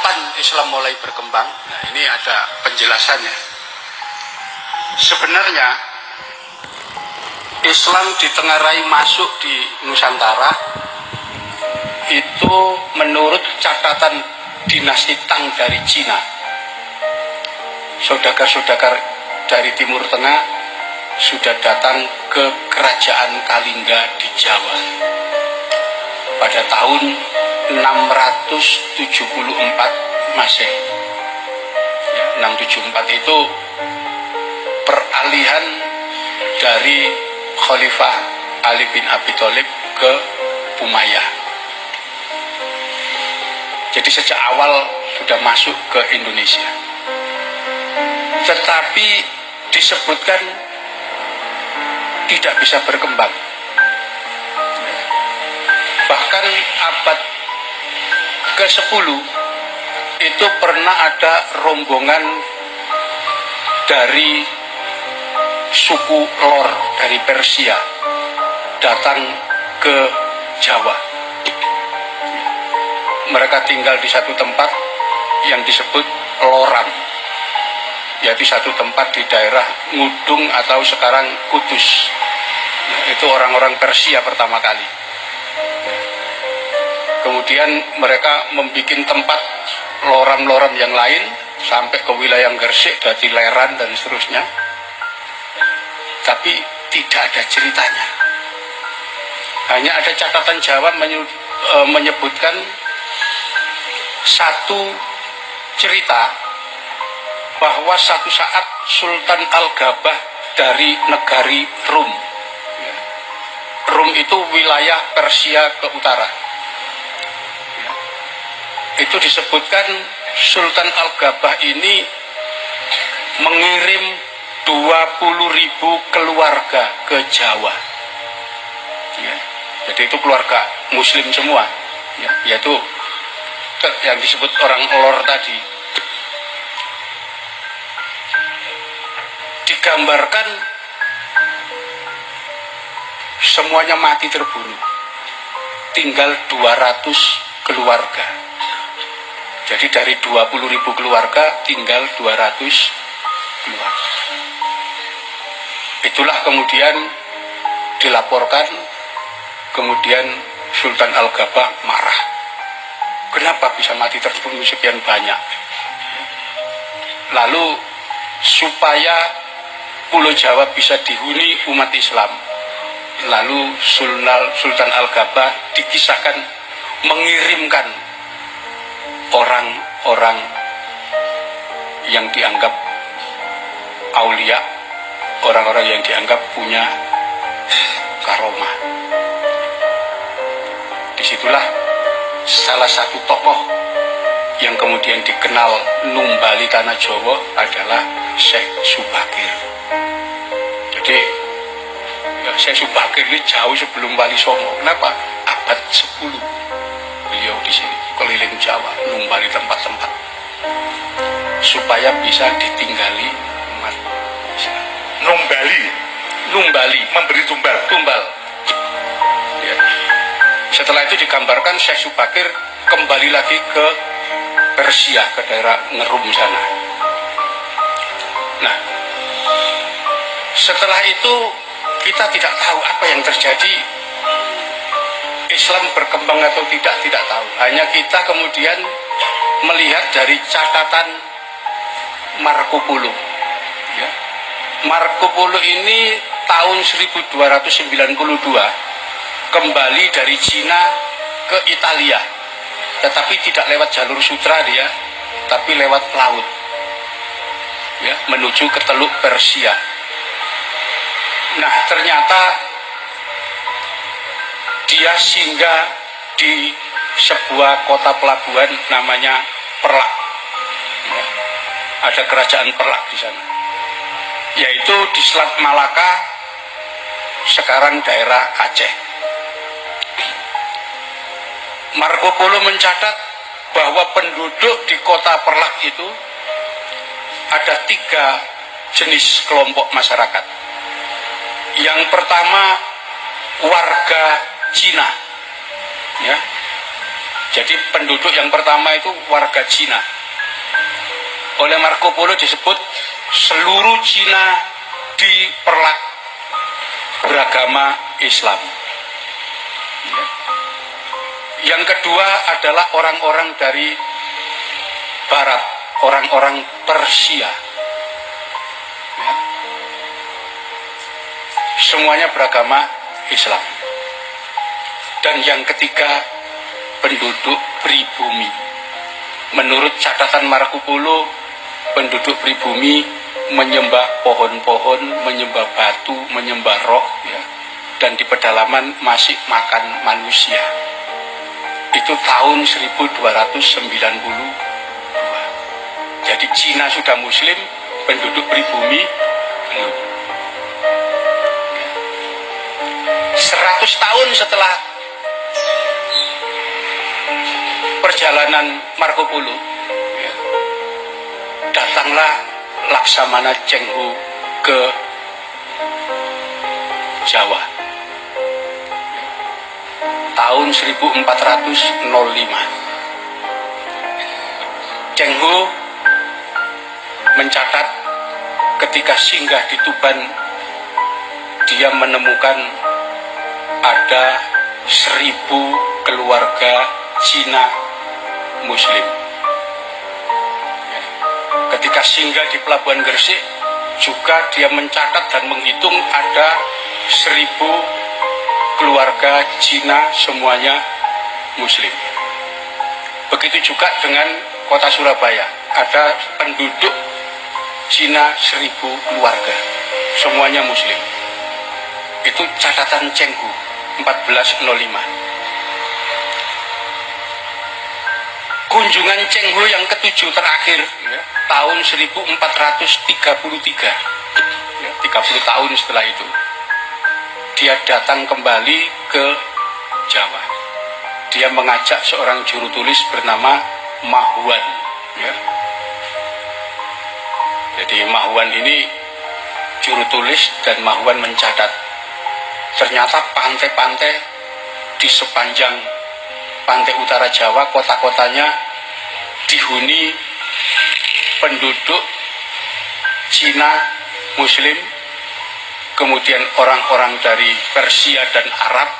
kapan Islam mulai berkembang? Nah, ini ada penjelasannya. Sebenarnya Islam ditengarai masuk di Nusantara itu menurut catatan dinasti Tang dari Cina. Saudagar-saudagar dari Timur Tengah sudah datang ke kerajaan Kalingga di Jawa pada tahun 674 Masehi. Ya, 674 itu peralihan dari Khalifah Ali bin Abi Thalib ke Umayyah. Jadi sejak awal sudah masuk ke Indonesia. Tetapi disebutkan tidak bisa berkembang. Bahkan abad ke-10 itu pernah ada rombongan dari suku Lor dari Persia datang ke Jawa. Mereka tinggal di satu tempat yang disebut Loram, yaitu satu tempat di daerah Ngudung atau sekarang Kudus. Itu orang-orang Persia pertama kali. Kemudian mereka membuat tempat loram-loram yang lain sampai ke wilayah Gresik, Dadi Leran dan seterusnya. Tapi tidak ada ceritanya. Hanya ada catatan Jawa menyebutkan satu cerita bahwa satu saat Sultan Al-Gabah dari negari Rum. Rum itu wilayah Persia ke utara. Itu disebutkan Sultan Al-Gabah ini mengirim 20.000 keluarga ke Jawa. Ya, jadi itu keluarga Muslim semua, ya, yaitu yang disebut orang Lor tadi. Digambarkan semuanya mati terbunuh, tinggal 200 keluarga. Jadi dari 20.000 keluarga tinggal 200 keluarga. Itulah kemudian dilaporkan, kemudian Sultan Al-Gabah marah. Kenapa bisa mati terbunuh sekian banyak? Lalu supaya Pulau Jawa bisa dihuni umat Islam, lalu Sultan Al-Gabah dikisahkan mengirimkan orang-orang yang dianggap aulia, orang-orang yang dianggap punya karomah. Disitulah salah satu tokoh yang kemudian dikenal numbali tanah Jawa adalah Syekh Subakir. Jadi Syekh Subakir ini jauh sebelum Wali Songo. Kenapa? Abad 10 beliau di sini keliling Jawa, numbali tempat-tempat supaya bisa ditinggali umat Islam. Numbali, memberi tumbal. Ya. Setelah itu digambarkan Syekh Subakir kembali lagi ke Persia, ke daerah Ngerum sana. Nah, setelah itu kita tidak tahu apa yang terjadi. Islam berkembang atau tidak tahu. Hanya kita kemudian melihat dari catatan Marco Polo. Ya. Marco Polo ini tahun 1292 kembali dari Cina ke Italia, tetapi tidak lewat jalur sutra dia, tapi lewat laut, ya, menuju ke Teluk Persia. Nah, ternyata dia singgah di sebuah kota pelabuhan namanya Perlak. Ya, ada kerajaan Perlak di sana, yaitu di Selat Malaka, sekarang daerah Aceh. Marco Polo mencatat bahwa penduduk di kota Perlak itu ada 3 jenis kelompok masyarakat. Yang pertama warga Cina, ya, Jadi penduduk yang pertama itu warga Cina. Oleh Marco Polo disebut seluruh Cina diperlak beragama Islam. Yang kedua adalah orang-orang dari Barat, orang-orang Persia. Semuanya beragama Islam. Dan yang ketiga, penduduk pribumi. Menurut catatan Marco Polo, penduduk pribumi menyembah pohon-pohon, menyembah batu, menyembah roh, ya. Dan di pedalaman masih makan manusia. Itu tahun 1292. Jadi Cina sudah Muslim, penduduk pribumi belum. 100 tahun setelah perjalanan Marco Polo, ya, datanglah Laksamana Cheng Ho ke Jawa. Tahun 1405. Cheng Ho mencatat ketika singgah di Tuban, dia menemukan ada 1000 keluarga Cina Muslim. Ketika singgah di Pelabuhan Gresik, juga dia mencatat dan menghitung ada 1000 keluarga Cina, semuanya Muslim. Begitu juga dengan kota Surabaya, ada penduduk Cina 1000 keluarga, semuanya Muslim. Itu catatan Cheng Ho 1405. Kunjungan Cheng Ho yang ketujuh terakhir, ya, tahun 1433, ya, 30 tahun setelah itu, dia datang kembali ke Jawa. Dia mengajak seorang juru tulis bernama Mahuan, ya. Jadi Mahuan ini juru tulis, dan Mahuan mencatat ternyata pantai-pantai di sepanjang pantai utara Jawa, kota-kotanya dihuni penduduk Cina Muslim, kemudian orang-orang dari Persia dan Arab,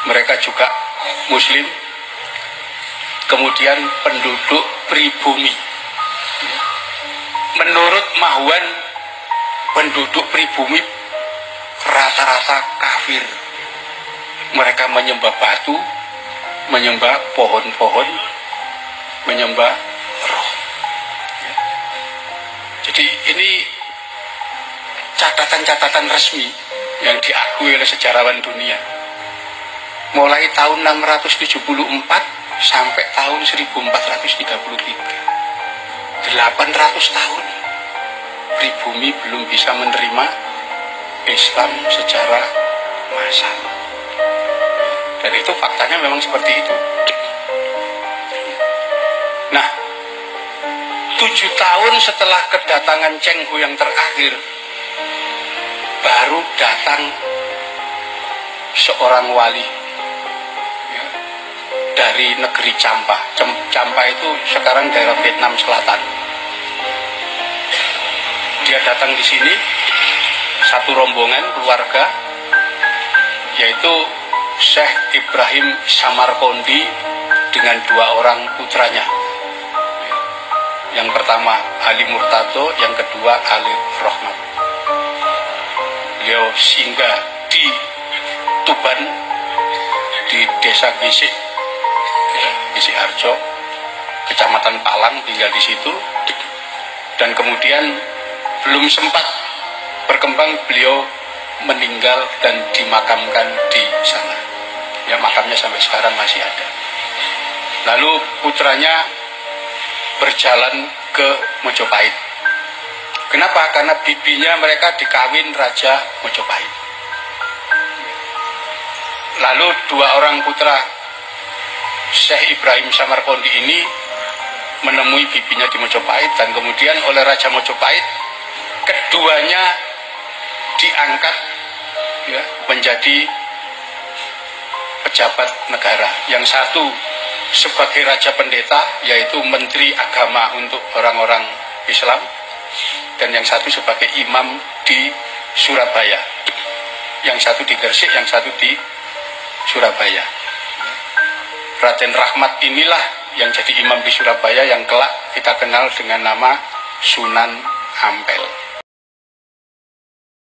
mereka juga Muslim, kemudian penduduk pribumi. Menurut Mahuan, penduduk pribumi rata-rata kafir. Mereka menyembah batu, menyembah pohon-pohon, menyembah roh. Jadi ini catatan-catatan resmi yang diakui oleh sejarawan dunia. Mulai tahun 674 sampai tahun 1433. 800 tahun pribumi belum bisa menerima Islam secara massal. Dan itu faktanya memang seperti itu. Nah, 7 tahun setelah kedatangan Cheng Ho yang terakhir, baru datang seorang wali, ya, dari negeri Champa. Champa itu sekarang daerah Vietnam Selatan. Dia datang di sini, satu rombongan keluarga, yaitu Syekh Ibrahim Samarkondi dengan 2 orang putranya. Yang pertama Ali Murtado, yang kedua Ali Rohmat. Beliau singgah di Tuban, di desa Gisik, Gisik Harjo, Kecamatan Palang, tinggal di situ. Dan kemudian belum sempat berkembang, beliau meninggal dan dimakamkan di sana. Ya, makamnya sampai sekarang masih ada. Lalu putranya berjalan ke Mojopahit. Kenapa? Karena bibinya mereka dikawin Raja Mojopahit. Lalu 2 orang putra Syekh Ibrahim Samarkondi ini menemui bibinya di Mojopahit, dan kemudian oleh Raja Mojopahit keduanya diangkat, ya, menjadi pejabat negara. Yang satu sebagai Raja Pendeta, yaitu Menteri Agama untuk orang-orang Islam, dan yang satu sebagai imam di Surabaya, yang satu di Gresik, yang satu di Surabaya. Raden Rahmat inilah yang jadi imam di Surabaya, yang kelak kita kenal dengan nama Sunan Ampel.